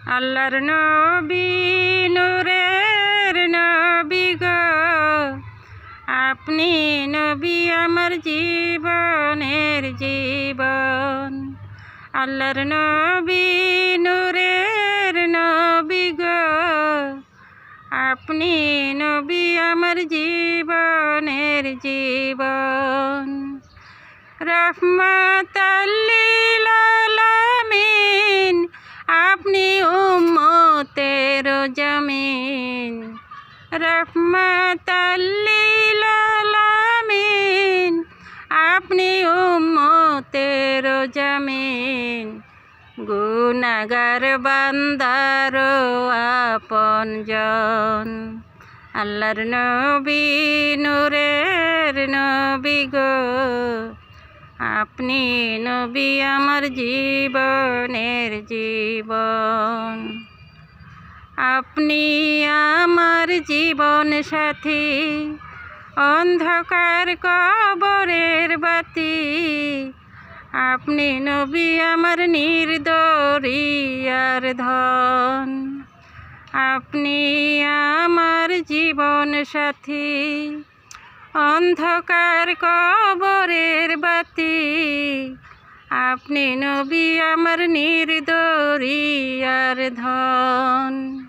আল্লাহর নবী নূরের নবী গো, আপনি নবী আমার জীবনের জীবন। আল্লাহর নবী নূরের নবী গো, আপনি নবী আমার জীবনের জীবন। রহমাতাল লিল আলামিন, আপনি উম্মতের জামিন। রহমাতাল লিল আলামিন, আপনি উম্মতের জামিন। গুনাহগার বান্দার আপনজন। আল্লাহর নবী নূরের নবী গো, আপনি নবী আমার জীবনের জীবন। আপনি আমার জীবন সাথী, অন্ধকার কবরের বাতি। আপনি নবী আমার নির্দরিয়ার ধন। আপনি আমার জীবন সাথী, অন্ধকার কবরের বাতি। আপনি নবী আমার নির্দরিয়ার ধন।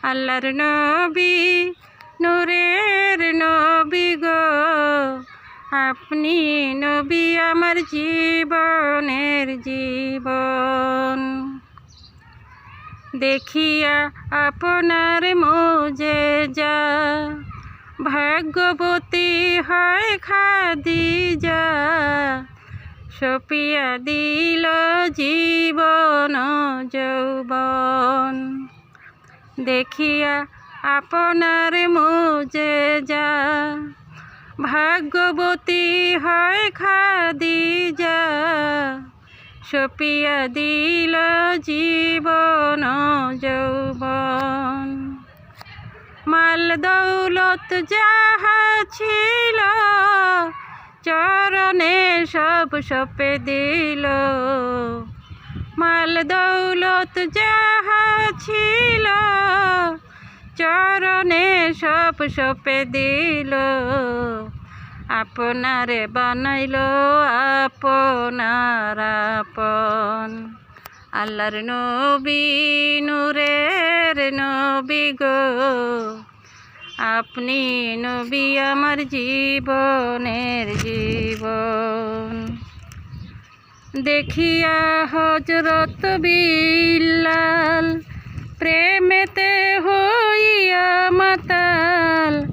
আল্লাহর নবী নূরের নবী গো, আপনি নবী আমার জীবনের জীবন। দেখিয়া আপনার মুজেজা, ভাগ্যবতী হয় খাদিজা। সপিয়া দিল জীবন যৌবন। দেখিয়া আপনার মুজেজা, ভাগ্যবতী হয় খাদিজা। সপিয়া দিল জীবন যৌবন। মাল দৌলত যাহা ছিল, চরণে সব সপে দিল। মাল দৌলত যাহা ছিল, চরণে সব সপে দিল। আপনারে বানাইল আপনার আপন। আল্লাহর নবী নূরের নবী গো, আপনি নবী আমার জীবনের জীবন। দেখিয়া হযরত বিল্লাল, প্রেমেতে হইয়া মাতাল।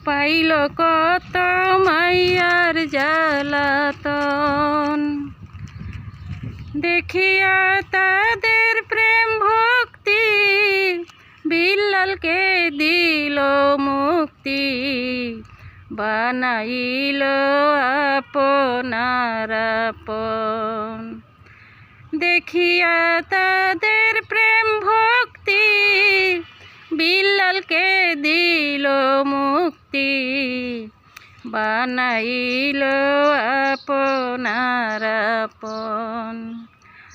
পাইল কত মাইয়ার জ্বালাতন। দেখিয়া তাদের প্রেম ভক্তি, বিল্লালকে দিল মুক্তি। বানাইল আপনার আপন। দেখিয়া তাদের প্রেম ভক্তি, বিল্লালকে দিল মুক্তি। বানাইল আপনার আপন।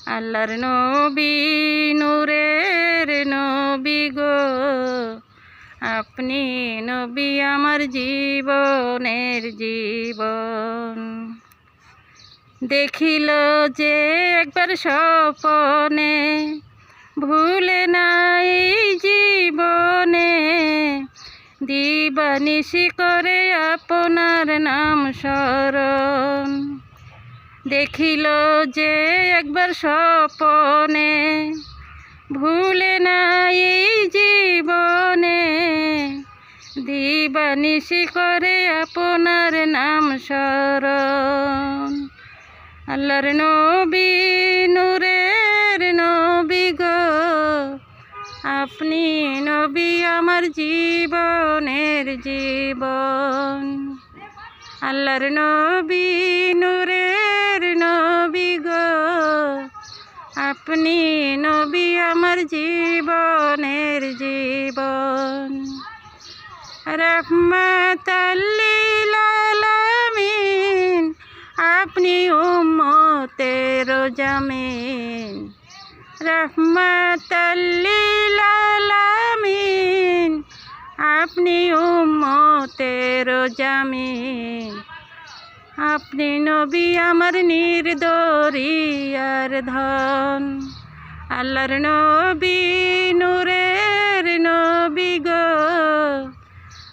আল্লাহর নবী নূরের নবী গো, আপনি নবী আমার জীবনের জীবন। দেখিল যে একবার স্বপনে, ভুলে নাই জীবনে। দিবানিশি করে আপনার নাম স্মরণ। দেখিল যে একবার স্বপনে, ভুলে নাই জীবনে। দিবানিশি করে আপনার নাম স্মরণ। আল্লাহর নবী নূরের নবী গো, আপনি নবী আমার জীবনের জীবন। আল্লাহর নবী নূরের নবী গো, আপনি নবী আমার জীবনের জীবন। রহমাতাল লিল আলামিন, আপনি উম্মতের জামিন। রহমাতাল লিল আপনি নবী আমার নির্দরিয়ার ধন। আল্লাহর নবী নূরের নবী গো,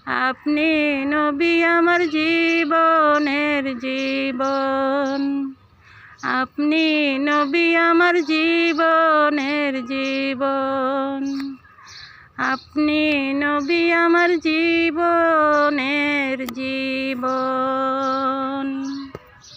আপনি নবী আমার জীবনের জীবন। আপনি নবী আমার জীবনের জীবন। আপনি নবী আমার জীবনের জীবন।